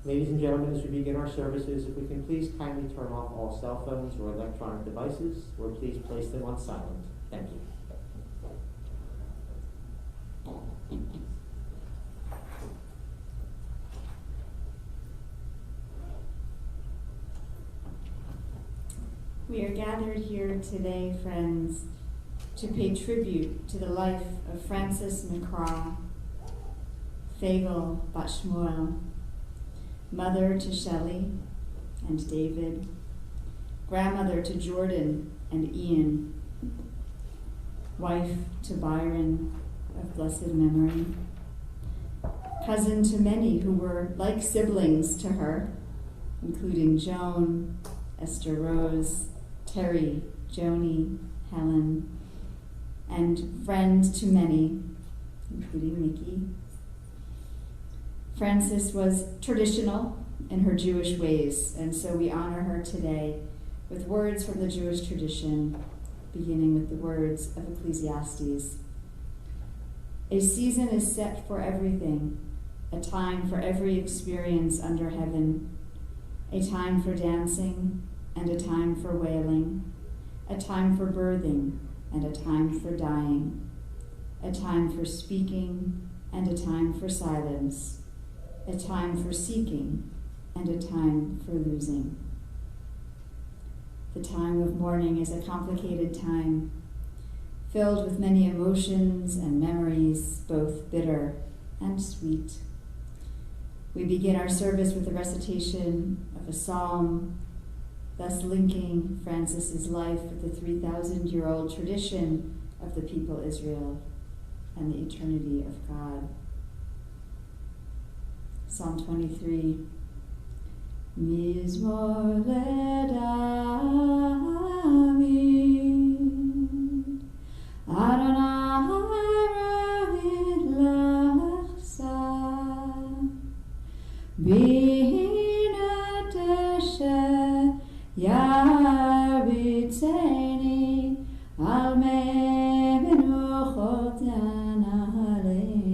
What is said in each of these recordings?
Ladies and gentlemen, as we begin our services, if we can please kindly turn off all cell phones or electronic devices, or please place them on silent. Thank you. We are gathered here today, friends, to pay tribute to the life of Frances McCaw, Fagel Bat Shmuel, mother to Shelley and David, grandmother to Jordan and Ian, wife to Byron of blessed memory, cousin to many who were like siblings to her, including Joan, Esther Rose, Terry, Joni, Helen, and friend to many, including Nikki. Frances was traditional in her Jewish ways, and so we honor her today with words from the Jewish tradition, beginning with the words of Ecclesiastes. A season is set for everything, a time for every experience under heaven, a time for dancing and a time for wailing, a time for birthing and a time for dying, a time for speaking and a time for silence, a time for seeking and a time for losing. The time of mourning is a complicated time, filled with many emotions and memories, both bitter and sweet. We begin our service with the recitation of a psalm, thus linking Frances's life with the 3,000-year-old tradition of the people Israel and the eternity of God. Psalm 23. Mizmor leDavid, Adonai ro'id l'chsa, Bihinat asher yarbitzeni, al mei menuchot yanaleni.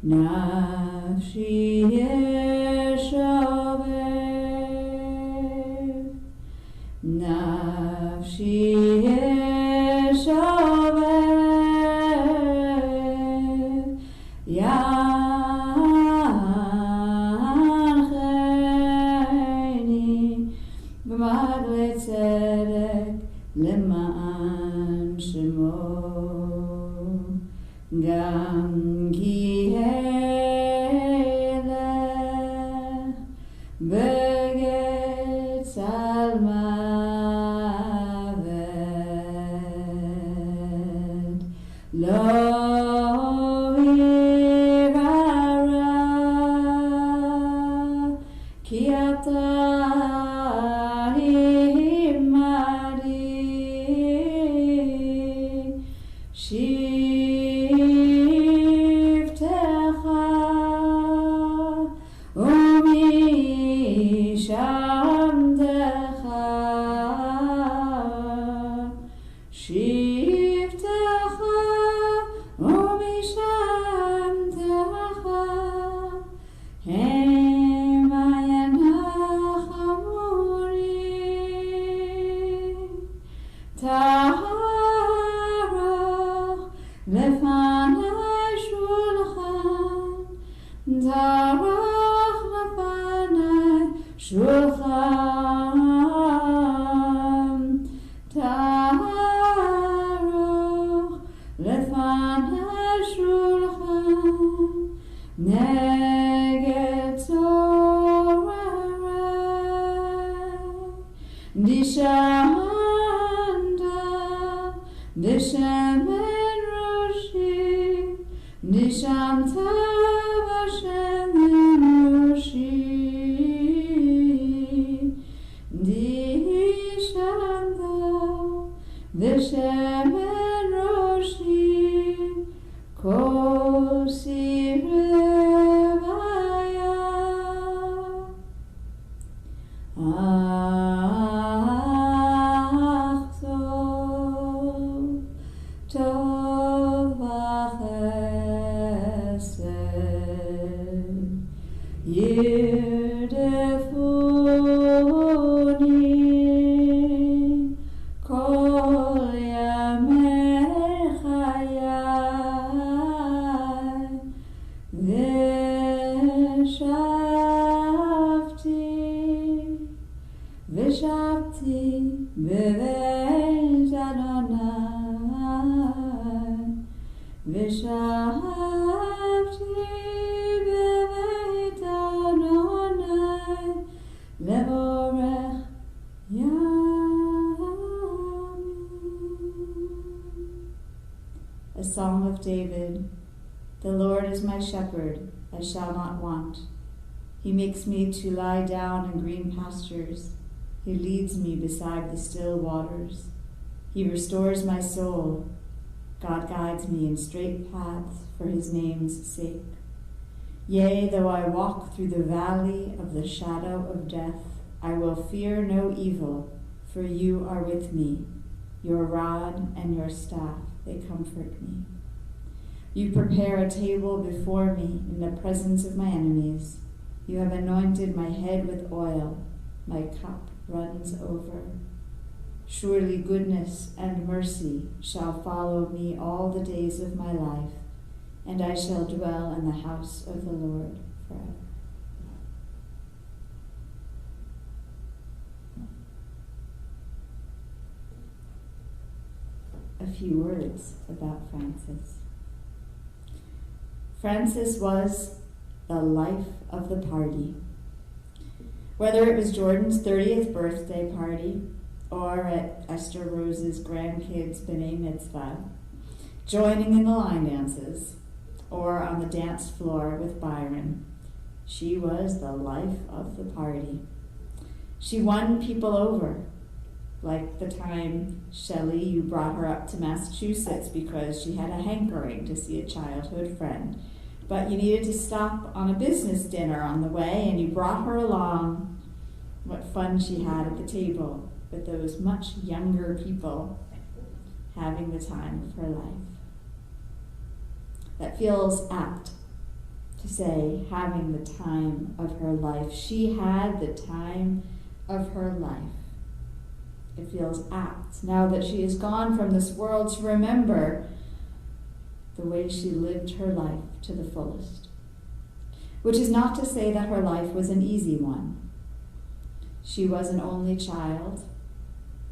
Nafshi yeshover, Nafshi yeshover, Yancheni, b'madle tzedek, lema'an shemo, gam ki begets al maved, lo irara, ki ata imadi, shivtecha Shamtecha, Shivtecha, Umishamtecha, Hemayan HaChamuri, Taharach lefanai shulchan, Taharach lefanai Shulchan, Taharuch lefanai Shulchan, neged Torah, Dishanta, Dishemen Roshi, Dishanta Vashemen Roshi, Dishanta Vishemen Roshi, Kosi Revaya, Ach Tov, Tov Vachesed. Yirdefuni kol yamei chayai V'shavti b'veit Adonai V'shavti b'veit Adonai levorech yamim. A Song of David. The Lord is my shepherd, I shall not want. He makes me to lie down in green pastures. He leads me beside the still waters. He restores my soul. God guides me in straight paths for his name's sake. Yea, though I walk through the valley of the shadow of death, I will fear no evil, for you are with me. Your rod and your staff, they comfort me. You prepare a table before me in the presence of my enemies. You have anointed my head with oil. My cup runs over. Surely goodness and mercy shall follow me all the days of my life, and I shall dwell in the house of the Lord forever. A few words about Frances. Frances was the life of the party. Whether it was Jordan's 30th birthday party or at Esther Rose's grandkids' B'nai Mitzvah, joining in the line dances, or on the dance floor with Byron, she was the life of the party. She won people over, like the time, Shelley, you brought her up to Massachusetts because she had a hankering to see a childhood friend. But you needed to stop on a business dinner on the way, and you brought her along. What fun she had at the table with those much younger people having the time of her life. That feels apt to say, having the time of her life. She had the time of her life. It feels apt, now that she is gone from this world, to remember the way she lived her life to the fullest. Which is not to say that her life was an easy one. She was an only child,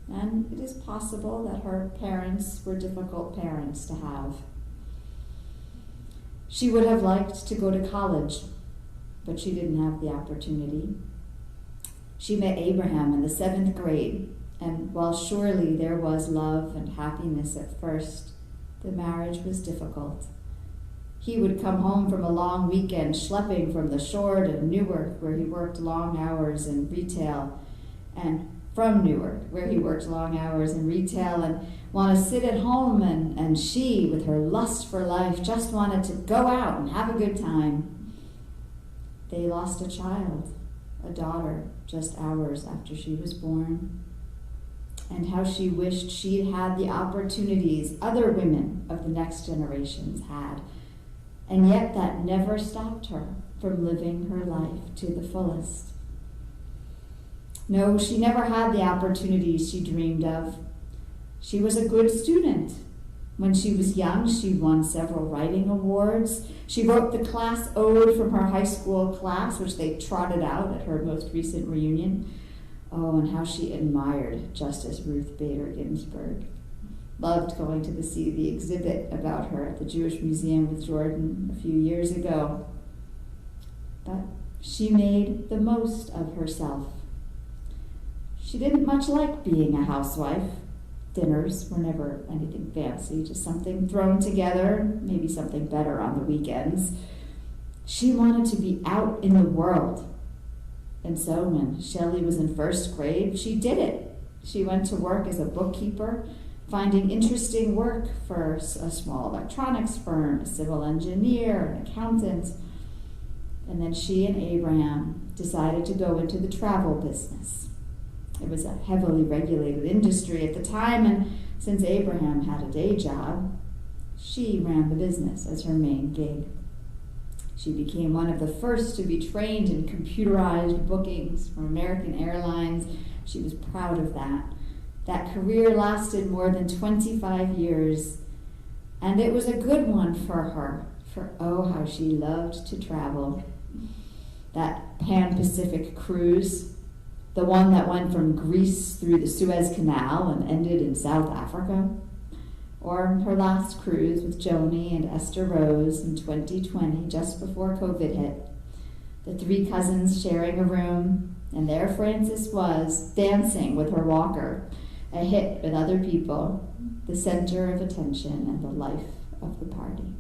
and it is possible that her parents were difficult parents to have. She would have liked to go to college, but she didn't have the opportunity. She met Abraham in the 7th grade, and while surely there was love and happiness at first, the marriage was difficult. He would come home from a long weekend schlepping from the shore to Newark, where he worked long hours in retail, and from Newark, where he worked long hours in retail, and want to sit at home, and she, with her lust for life, just wanted to go out and have a good time. They lost a child, a daughter, just hours after she was born. And how she wished she'd had the opportunities other women of the next generations had. And yet that never stopped her from living her life to the fullest. No, she never had the opportunities she dreamed of. She was a good student. When she was young, she won several writing awards. She wrote the class ode from her high school class, which they trotted out at her most recent reunion. Oh, and how she admired Justice Ruth Bader Ginsburg. Loved going to see the exhibit about her at the Jewish Museum with Jordan a few years ago. But she made the most of herself. She didn't much like being a housewife. Dinners were never anything fancy, just something thrown together, maybe something better on the weekends. She wanted to be out in the world. And so when Shelley was in 1st grade, she did it. She went to work as a bookkeeper, finding interesting work for a small electronics firm, a civil engineer, an accountant. And then she and Abraham decided to go into the travel business. It was a heavily regulated industry at the time, and since Abraham had a day job, she ran the business as her main gig. She became one of the first to be trained in computerized bookings from American Airlines. She was proud of that. That career lasted more than 25 years, and it was a good one for her, for oh, how she loved to travel. That Pan-Pacific cruise, the one that went from Greece through the Suez Canal and ended in South Africa, or her last cruise with Joni and Esther Rose in 2020, just before COVID hit. The three cousins sharing a room, and there Frances was, dancing with her walker, a hit with other people, the center of attention and the life of the party.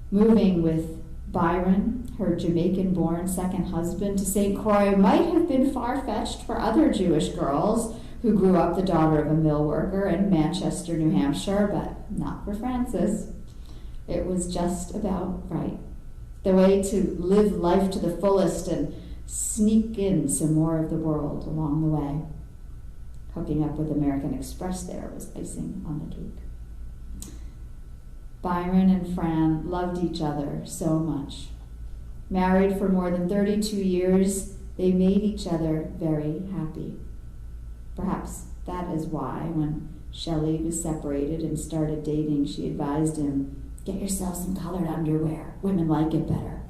Moving with Byron, her Jamaican-born second husband, to St. Croix might have been far-fetched for other Jewish girls who grew up the daughter of a mill worker in Manchester, New Hampshire, but not for Frances. It was just about right. The way to live life to the fullest and sneak in some more of the world along the way. Hooking up with American Express there was icing on the cake. Byron and Fran loved each other so much. Married for more than 32 years, they made each other very happy. Perhaps that is why, when Shelley was separated and started dating, she advised him, "Get yourself some colored underwear. Women like it better."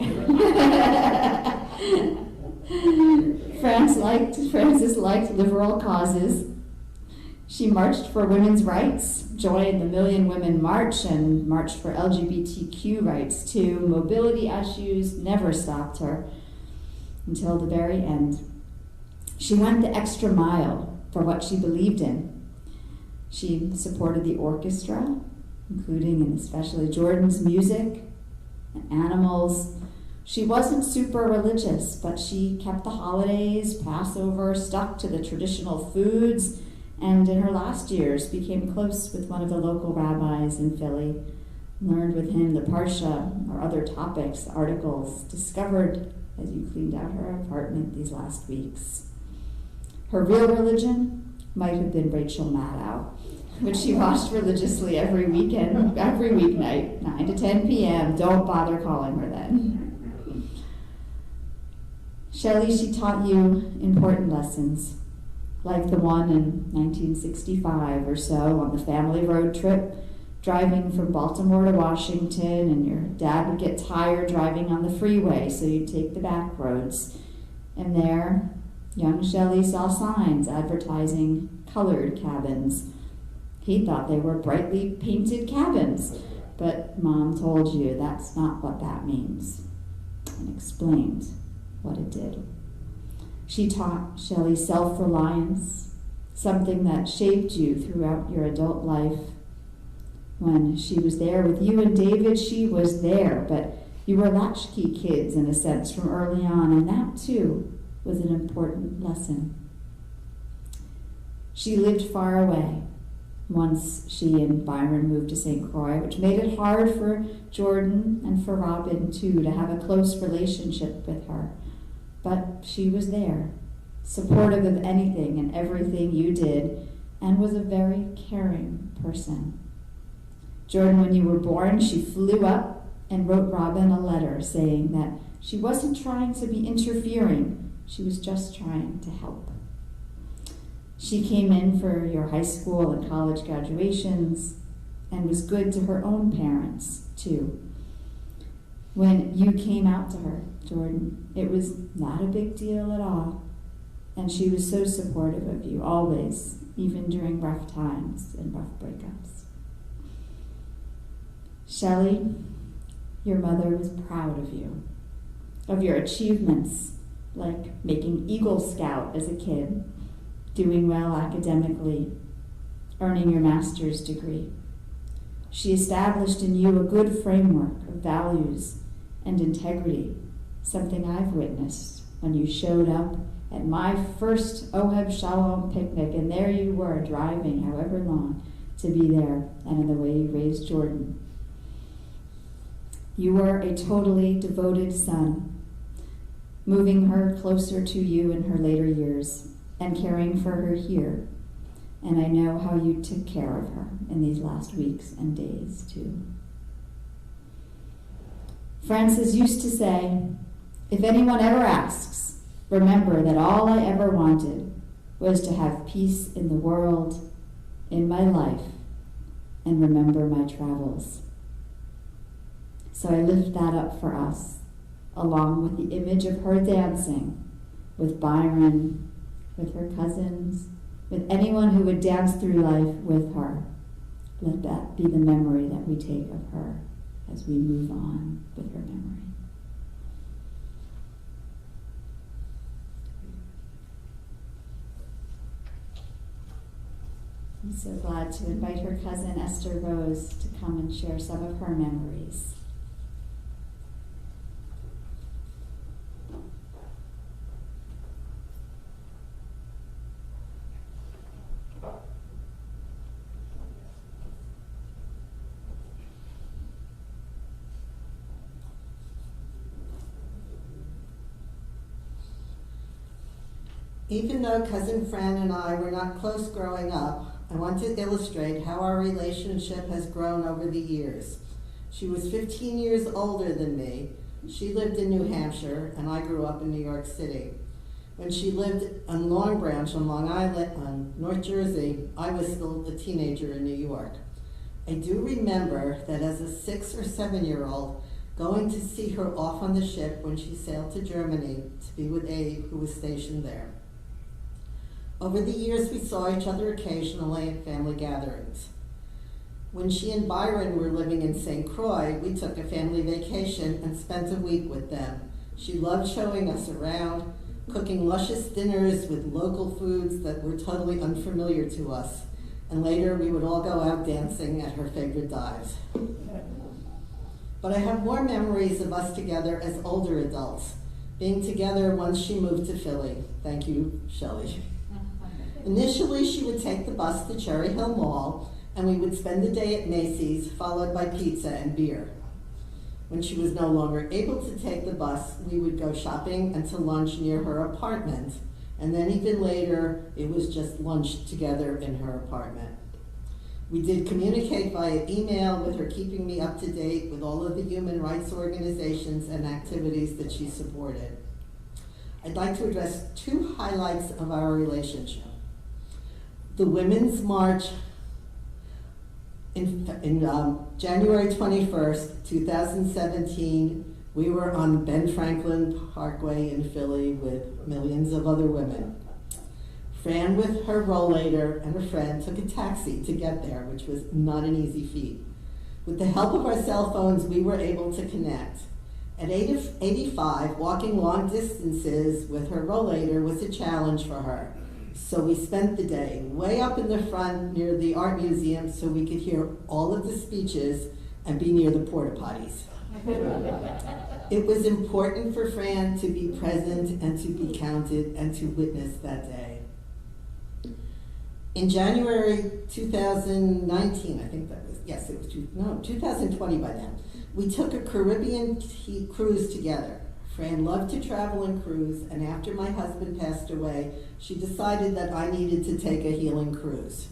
Frances liked liberal causes. She marched for women's rights, joined the Million Women March, and marched for LGBTQ rights too. Mobility issues never stopped her until the very end. She went the extra mile for what she believed in. She supported the orchestra, including and especially Jordan's music and animals. She wasn't super religious, but she kept the holidays, Passover, stuck to the traditional foods, and in her last years became close with one of the local rabbis in Philly, learned with him the Parsha or other topics, articles, discovered as you cleaned out her apartment these last weeks. Her real religion might have been Rachel Maddow, which she watched religiously every weekend, every weeknight, 9 to 10 p.m. Don't bother calling her then. Shelley, she taught you important lessons, like the one in 1965 or so on the family road trip, driving from Baltimore to Washington, and your dad would get tired driving on the freeway, so you'd take the back roads. And there, young Shelley saw signs advertising colored cabins. He thought they were brightly painted cabins, but Mom told you that's not what that means, and explained what it did. She taught Shelley self-reliance, something that shaped you throughout your adult life. When she was there with you and David, she was there, but you were latchkey kids in a sense from early on, and that too was an important lesson. She lived far away once she and Byron moved to St. Croix, which made it hard for Jordan and for Robin too to have a close relationship with her. But she was there, supportive of anything and everything you did, and was a very caring person. Jordan, when you were born, she flew up and wrote Robin a letter saying that she wasn't trying to be interfering, she was just trying to help. She came in for your high school and college graduations and was good to her own parents, too. When you came out to her, Jordan, it was not a big deal at all. And she was so supportive of you, always, even during rough times and rough breakups. Shelley, your mother was proud of you, of your achievements, like making Eagle Scout as a kid, doing well academically, earning your master's degree. She established in you a good framework of values and integrity, something I've witnessed when you showed up at my first Oheb Shalom picnic, and there you were driving however long to be there, and in the way you raised Jordan. You were a totally devoted son, moving her closer to you in her later years and caring for her here. And I know how you took care of her in these last weeks and days, too. Frances used to say, "If anyone ever asks, remember that all I ever wanted was to have peace in the world, in my life, and remember my travels." So I lift that up for us, along with the image of her dancing with Byron, with her cousins, with anyone who would dance through life with her. Let that be the memory that we take of her as we move on with her memory. I'm so glad to invite her cousin Esther Rose to come and share some of her memories. Even though Cousin Fran and I were not close growing up, I want to illustrate how our relationship has grown over the years. She was 15 years older than me. She lived in New Hampshire, and I grew up in New York City. When she lived on Long Branch on Long Island, on North Jersey, I was still a teenager in New York. I do remember that as a 6 or 7-year-old, going to see her off on the ship when she sailed to Germany to be with Abe, who was stationed there. Over the years, we saw each other occasionally at family gatherings. When she and Byron were living in St. Croix, we took a family vacation and spent a week with them. She loved showing us around, cooking luscious dinners with local foods that were totally unfamiliar to us. And later, we would all go out dancing at her favorite dives. But I have more memories of us together as older adults, being together once she moved to Philly. Thank you, Shelley. Initially, she would take the bus to Cherry Hill Mall, and we would spend the day at Macy's, followed by pizza and beer. When she was no longer able to take the bus, we would go shopping and to lunch near her apartment, and then even later, it was just lunch together in her apartment. We did communicate via email, with her keeping me up to date with all of the human rights organizations and activities that she supported. I'd like to address 2 highlights of our relationship. The Women's March in January 21st, 2017, we were on Ben Franklin Parkway in Philly with millions of other women. Fran, with her rollator and a friend, took a taxi to get there, which was not an easy feat. With the help of our cell phones, we were able to connect. At 85, walking long distances with her rollator was a challenge for her. So we spent the day way up in the front near the art museum so we could hear all of the speeches and be near the porta potties. It was important for Fran to be present and to be counted and to witness that day. In January 2019, I think that was, yes, it was 2020 by then, we took a Caribbean cruise together. Fran loved to travel and cruise, and after my husband passed away, she decided that I needed to take a healing cruise.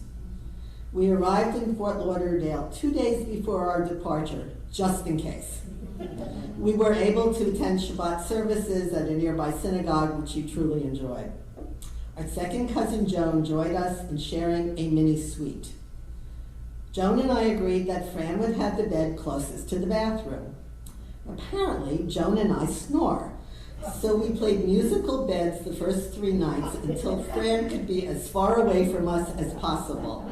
We arrived in Fort Lauderdale 2 days before our departure, just in case. We were able to attend Shabbat services at a nearby synagogue, which she truly enjoyed. Our second cousin Joan joined us in sharing a mini suite. Joan and I agreed that Fran would have the bed closest to the bathroom. Apparently, Joan and I snore, so we played musical beds the first 3 nights until Fran could be as far away from us as possible.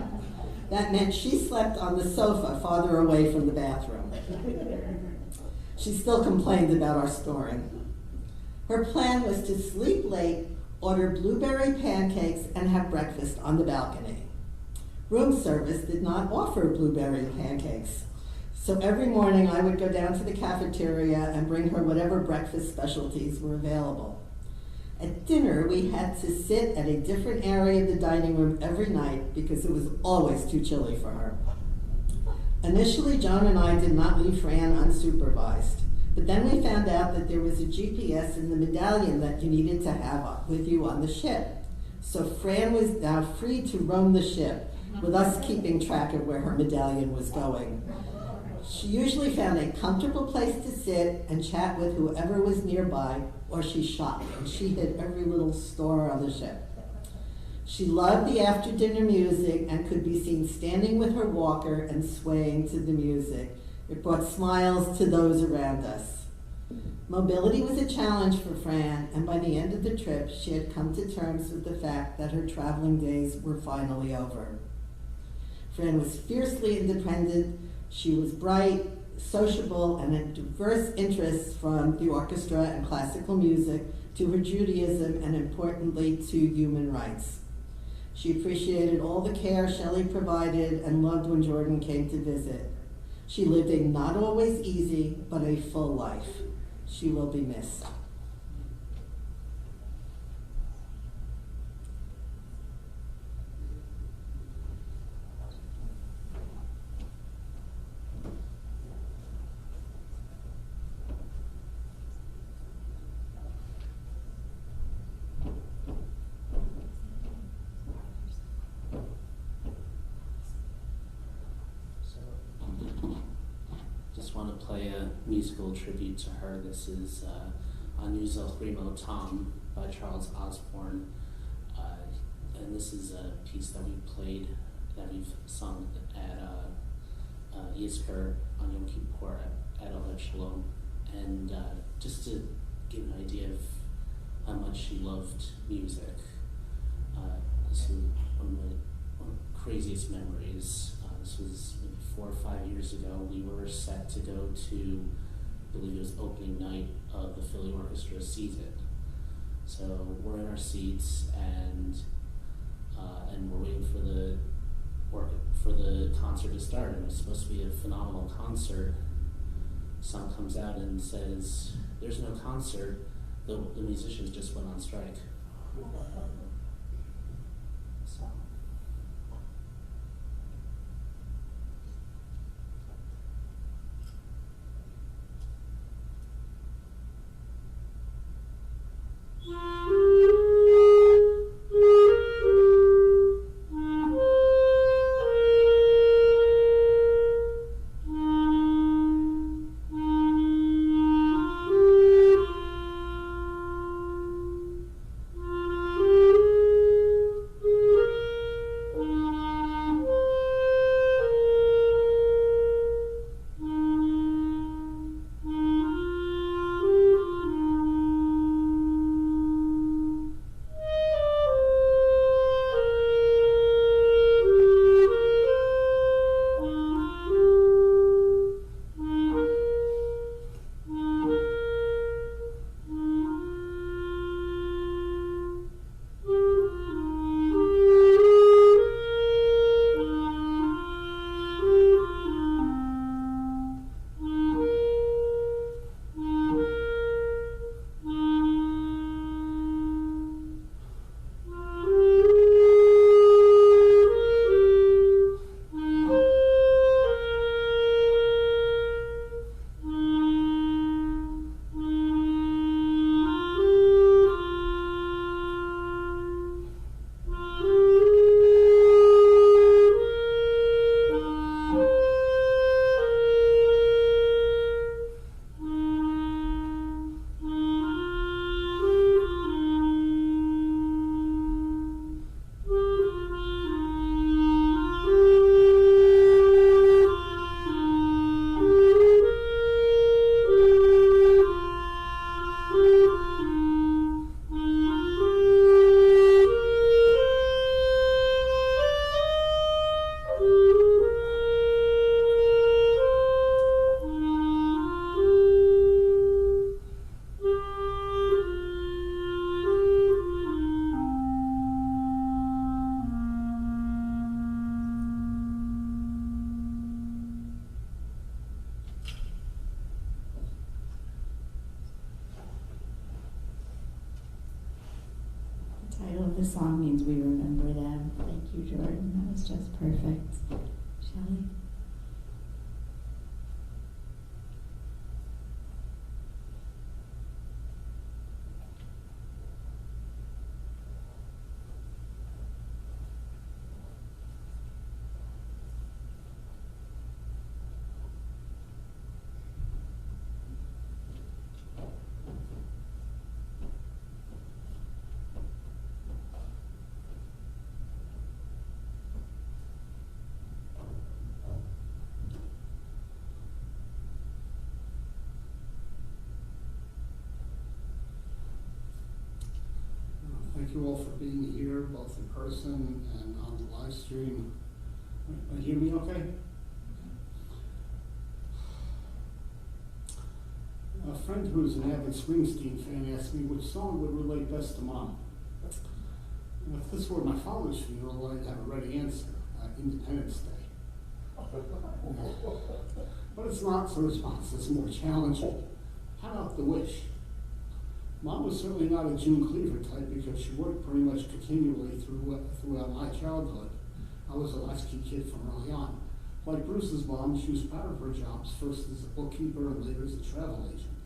That meant she slept on the sofa farther away from the bathroom. She still complained about our snoring. Her plan was to sleep late, order blueberry pancakes, and have breakfast on the balcony. Room service did not offer blueberry pancakes. So every morning I would go down to the cafeteria and bring her whatever breakfast specialties were available. At dinner, we had to sit at a different area of the dining room every night because it was always too chilly for her. Initially, Joan and I did not leave Fran unsupervised, but then we found out that there was a GPS in the medallion that you needed to have with you on the ship. So Fran was now free to roam the ship, with us keeping track of where her medallion was going. She usually found a comfortable place to sit and chat with whoever was nearby, or she shopped, and she hit every little store on the ship. She loved the after-dinner music and could be seen standing with her walker and swaying to the music. It brought smiles to those around us. Mobility was a challenge for Fran, and by the end of the trip, she had come to terms with the fact that her traveling days were finally over. Fran was fiercely independent. She was bright, sociable, and had diverse interests from the orchestra and classical music to her Judaism and, importantly, to human rights. She appreciated all the care Shelley provided and loved when Jordan came to visit. She lived a not always easy, but a full life. She will be missed. Just want to play a musical tribute to her. This is Anuzel Rimo Tom by Charles Osborne. And this is a piece that we played, that we've sung at Yizkor on Yom Kippur at Ohed Shalom. And just to give an idea of how much she loved music, this is one of my craziest memories. This was maybe 4 or 5 years ago. We were set to go to, I believe it was opening night of the Philly Orchestra season. So we're in our seats and we're waiting for the concert to start. And it was supposed to be a phenomenal concert. Someone comes out and says, "There's no concert. The musicians just went on strike." So. The title of the song means we remember them. Thank you, Jordan. That was just perfect. Shelley? thank you all for being here, both in person and on the live stream. You hear me okay? A friend who's an avid Springsteen fan asked me which song would relate best to Mom. And if this were my father's funeral, I'd have a ready answer, Independence Day. But it's not, so the response is more challenging. How about The Wish? Mom was certainly not a June Cleaver type because she worked pretty much continually throughout my childhood. I was a latchkey kid from early on. Like Bruce's mom, she was proud of her jobs, first as a bookkeeper and later as a travel agent.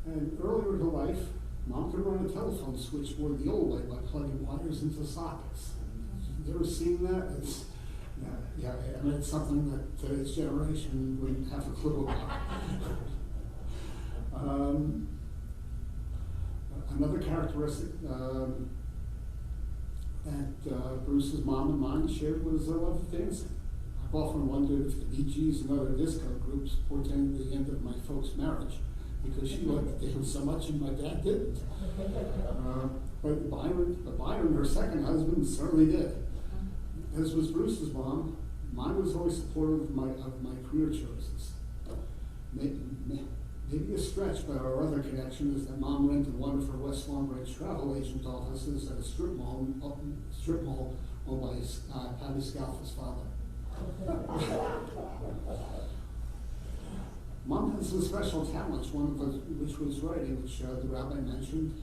And earlier in her life, Mom could run a telephone switchboard the old way by plugging wires into sockets. And you ever seen that? I mean, it's something that today's generation wouldn't have a clue about. Another characteristic that Bruce's mom and mine shared was a love of dancing. I've often wondered if the Bee Gees and other disco groups portended the end of my folks' marriage, because she liked to dance so much and my dad didn't. But Byron, her second husband, certainly did. As was Bruce's mom, mine was always supportive of my career choices. Maybe a stretch, but our other connection is that Mom rented one of her West Long Branch travel agent offices at a strip mall owned by Patty Scalfa's father. Mom had some special talents, one of which was writing, which the rabbi mentioned.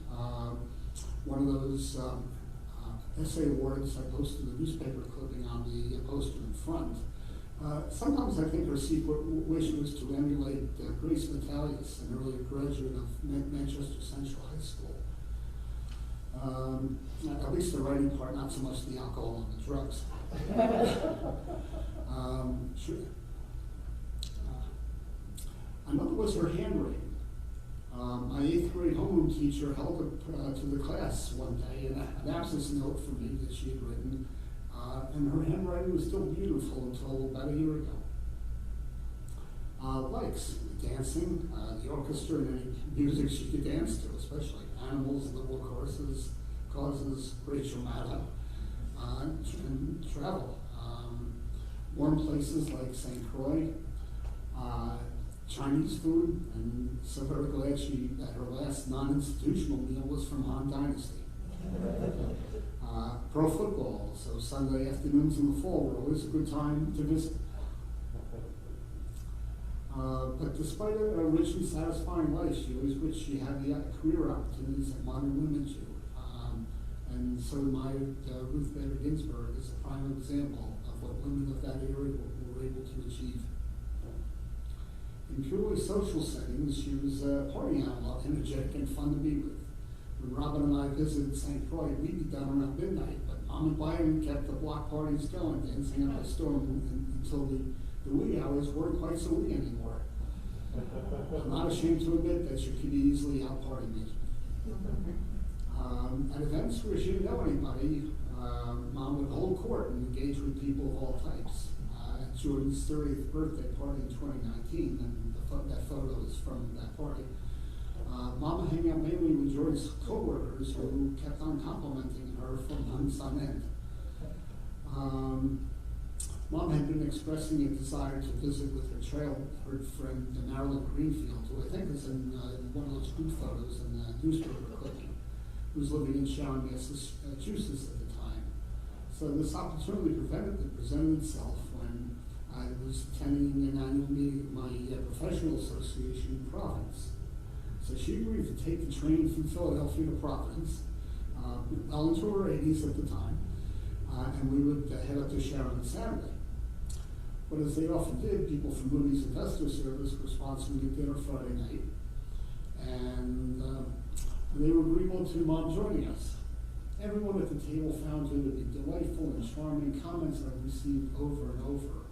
One of those essay awards, I posted a newspaper clipping on the poster in front. Sometimes I think her secret wish was to emulate Grace Metalius, an early graduate of Manchester Central High School. At least the writing part, not so much the alcohol and the drugs. Another was her handwriting. My 8th grade homeroom teacher held up to the class one day an absence note for me that she had written, and her handwriting was still beautiful until about a year ago. Likes dancing, the orchestra, and any music she could dance to, especially Animals, Liberal Causes, Rachel Maddow, and travel. Warm places like St. Croix, Chinese food, and so very glad that her last non-institutional meal was from Han Dynasty. Pro football, so Sunday afternoons in the fall were always a good time to visit. But despite a rich and satisfying life, she always wished she had the career opportunities that modern women do. And so admired Ruth Bader Ginsburg as a prime example of what women of that era were able to achieve. In purely social settings, she was a party animal, energetic and fun to be with. When Robin and I visited St. Croix, we'd be done around midnight, but Mom and Byron kept the block parties going, dancing up the storm until the wee hours weren't quite so wee anymore. I'm not ashamed to admit that she could easily out-party me. At events where she didn't know anybody, Mom would hold court and engage with people of all types. At Jordan's 30th birthday party in 2019, and that photo is from that party. Mama hung out mainly with Jordan's co-workers who kept on complimenting her from months on end. Mom had been expressing a desire to visit with her childhood friend Marilyn Greenfield, who I think is in one of those group photos in the newspaper clipping, who was living in Sharon, Massachusetts at the time. So this opportunity presented itself when I was attending an annual meeting of my professional association in Providence. So she agreed to take the train from Philadelphia to Providence, well into her 80s at the time, and we would head up to Sharon on Saturday. But as they often did, people from Moody's Investor Service were sponsoring a dinner Friday night, and they were agreeable to Mom joining us. Everyone at the table found her to be delightful and charming. Comments I received over and over.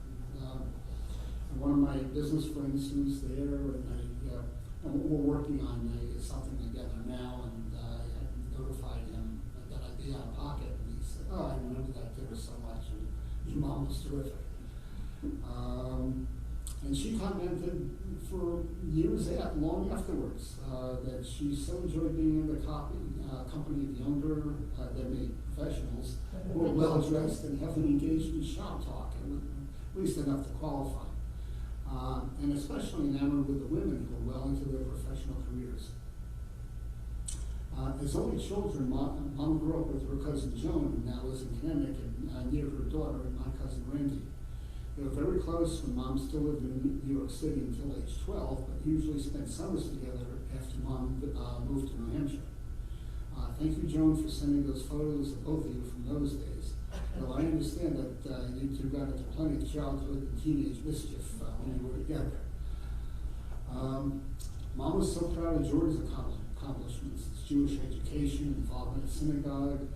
And one of my business friends who was there, and we're working on something together now, and I notified him that I'd be out of pocket, and he said, "Oh, I remember that dinner so much, and your Mom was terrific." And she commented for years long afterwards that she so enjoyed being in the company of younger than me professionals who were well dressed and heavily engaged in shop talk, and at least enough to qualify. And especially enamored with the women who were well into their professional careers. As only children, Mom grew up with her cousin Joan, who now lives in Connecticut, near her daughter and my cousin Randy. They were very close when Mom still lived in New York City until age 12, but usually spent summers together after Mom moved to New Hampshire. Thank you, Joan, for sending those photos of both of you from those days. Well, I understand that you two got into plenty of childhood and teenage mischief when you were together. Mom was so proud of George's accomplishments, his Jewish education, involvement in synagogue,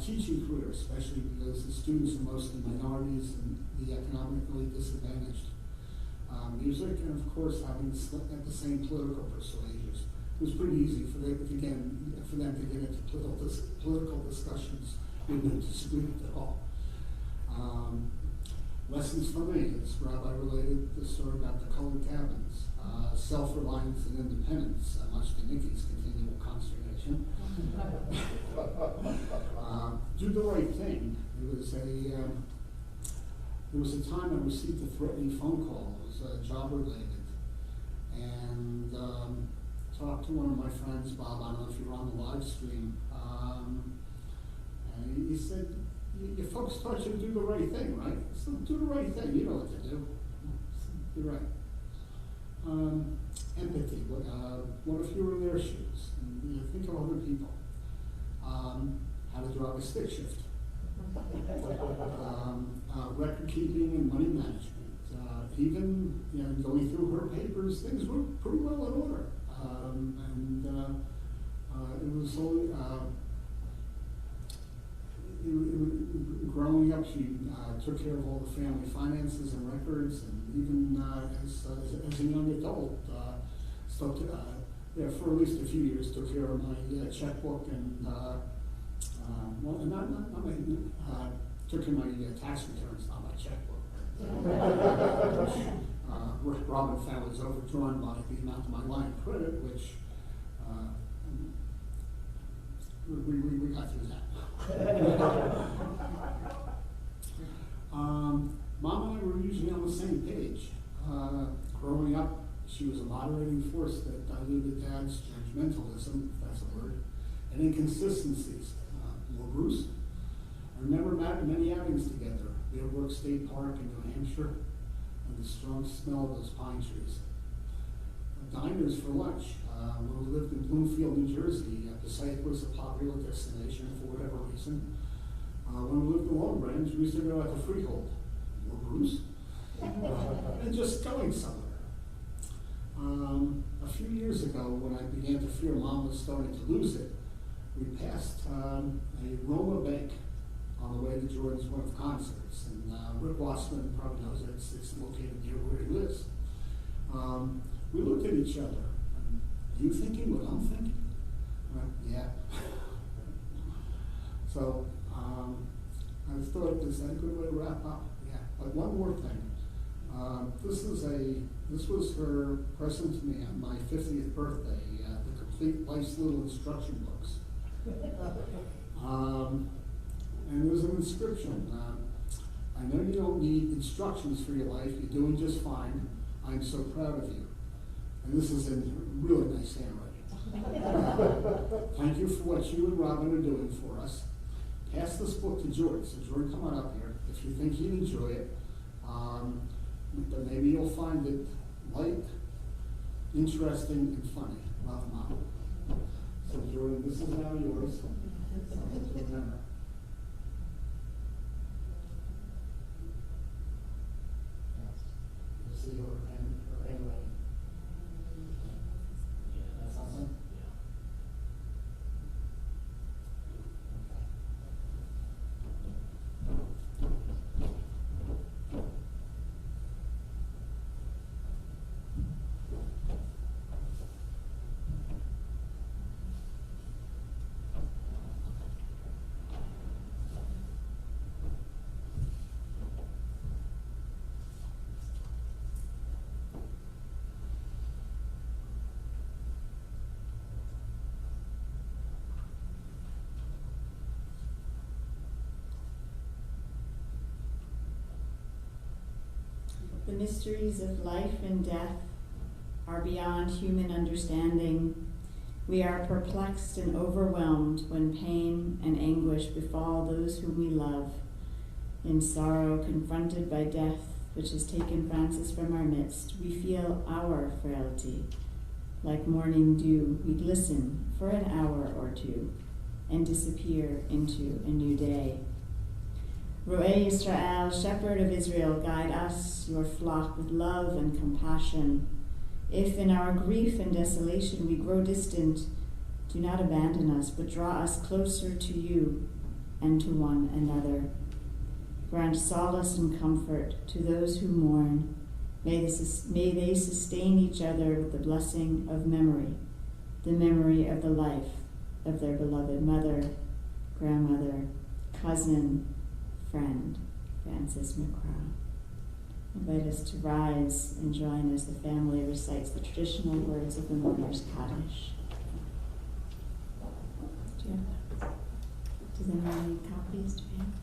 teaching career, especially because the students are mostly minorities and the economically disadvantaged. Music, and of course having at the same political persuasions. It was pretty easy for them to get into political discussions we didn't disagree with at all. Lessons for me, as Rabbi related the story about the colored cabins, self-reliance and independence, much to Nikki's continual consternation. Do the right thing. There was a time I received a threatening phone call. It was job related, and talked to one of my friends, Bob. I don't know if you were on the live stream. And he said, "Your folks taught you to do the right thing, right?" So do the right thing. You know what to do. You're right. Empathy. What if you were in their shoes? And, think of other people. How to drive a stick shift. Record keeping and money management. Even going through her papers, things were pretty well in order. It was only growing up, she took care of all the family finances and records, and even as a young adult, for at least a few years, took care of my checkbook and took care of my tax returns, not my checkbook. Robin found was overdrawn by the amount of my line of credit, which we got through that. Mom and I were usually on the same page. Growing up, she was a moderating force that diluted Dad's judgmentalism, if that's a word, and inconsistencies. More Bruce. I remember many outings together, Bearbrook State Park in New Hampshire, and the strong smell of those pine trees. Diners for lunch. When we lived in Bloomfield, New Jersey, the site was a popular destination for whatever reason. When we lived in Long Branch, we used to go out to Freehold. More Bruce. And just going somewhere. A few years ago, when I began to fear Mom was starting to lose it, we passed a Roma Bank on the way to Jordan's one of concerts. And Rick Wassman probably knows it. It's located near where he lives. We looked at each other. Are you thinking what I'm thinking? Yeah. So I thought, is that a good way to wrap up? Yeah. But one more thing. This was her present to me on my 50th birthday, the complete Life's Little Instruction books. And there was an inscription. I know you don't need instructions for your life. You're doing just fine. I'm so proud of you. And this is in really nice handwriting. Thank you for what you and Robin are doing for us. Pass this book to George. So George, come on up here. If you think he'd enjoy it. But maybe you'll find it light, interesting, and funny. Love, Mom. So Jordan, this is now yours. Remember. You'll see her handwriting. Yeah, That's awesome. The mysteries of life and death are beyond human understanding. We are perplexed and overwhelmed when pain and anguish befall those whom we love. In sorrow, confronted by death, which has taken Frances from our midst, we feel our frailty. Like morning dew, we glisten for an hour or two and disappear into a new day. Ro'eh Yisrael, shepherd of Israel, guide us, your flock, with love and compassion. If in our grief and desolation we grow distant, do not abandon us, but draw us closer to you and to one another. Grant solace and comfort to those who mourn. May they sustain each other with the blessing of memory, the memory of the life of their beloved mother, grandmother, cousin, friend, Frances McCaw. I invite us to rise and join as the family recites the traditional words of the mourner's Kaddish. Does anyone need copies? Do we have?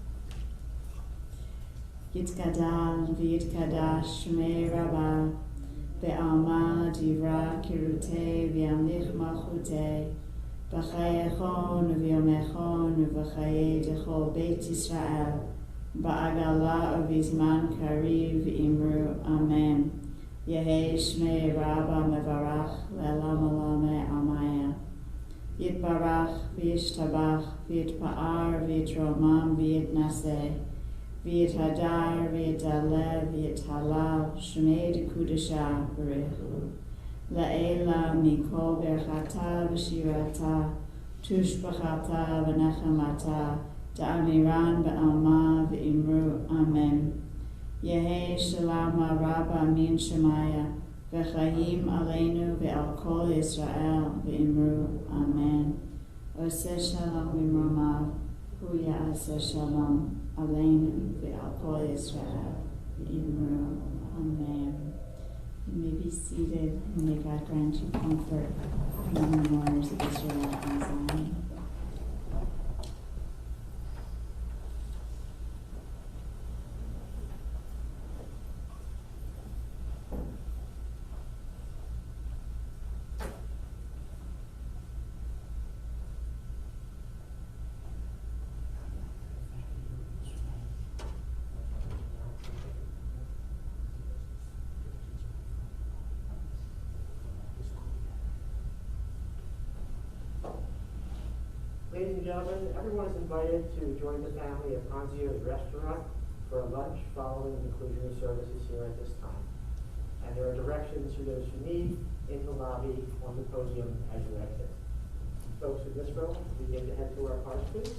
Yitkadal v'yitkadash shmei Rabbah be'alma divra kirutei v'yamlich malchutei b'chayechon v'yomechon v'chayei dechol Beit Yisrael ba'agala uvizman kariv imru amen. Yehei shmei Rabbah mevarach le'elam alame amaya. Yitbarach v'yishtabach v'yitpa'ar v'yitromam v'yitnaseh v'yithadar v'yitalev v'yithalal shmei dekudasha b'rechu la'ela mikol berchata v'shirata tushbachata v'nechamata da'amiran ba'alma v'imru amen. Yehei shalom rabba min shemaya v'chayim aleinu ve'al kol Yisrael v'imru amen. Oseh shalom imromav hu ya'aseh shalom aleinu ve'al kol Yisrael v'imru amen. You may be seated, and may God grant you comfort from the mourners of Israel and Zion. Ladies and gentlemen, everyone is invited to join the family at Ponzio's restaurant for a lunch following the conclusion of services here at this time. And there are directions for those who need in the lobby on the podium as you exit. Folks in this row, begin to head to our cars, please.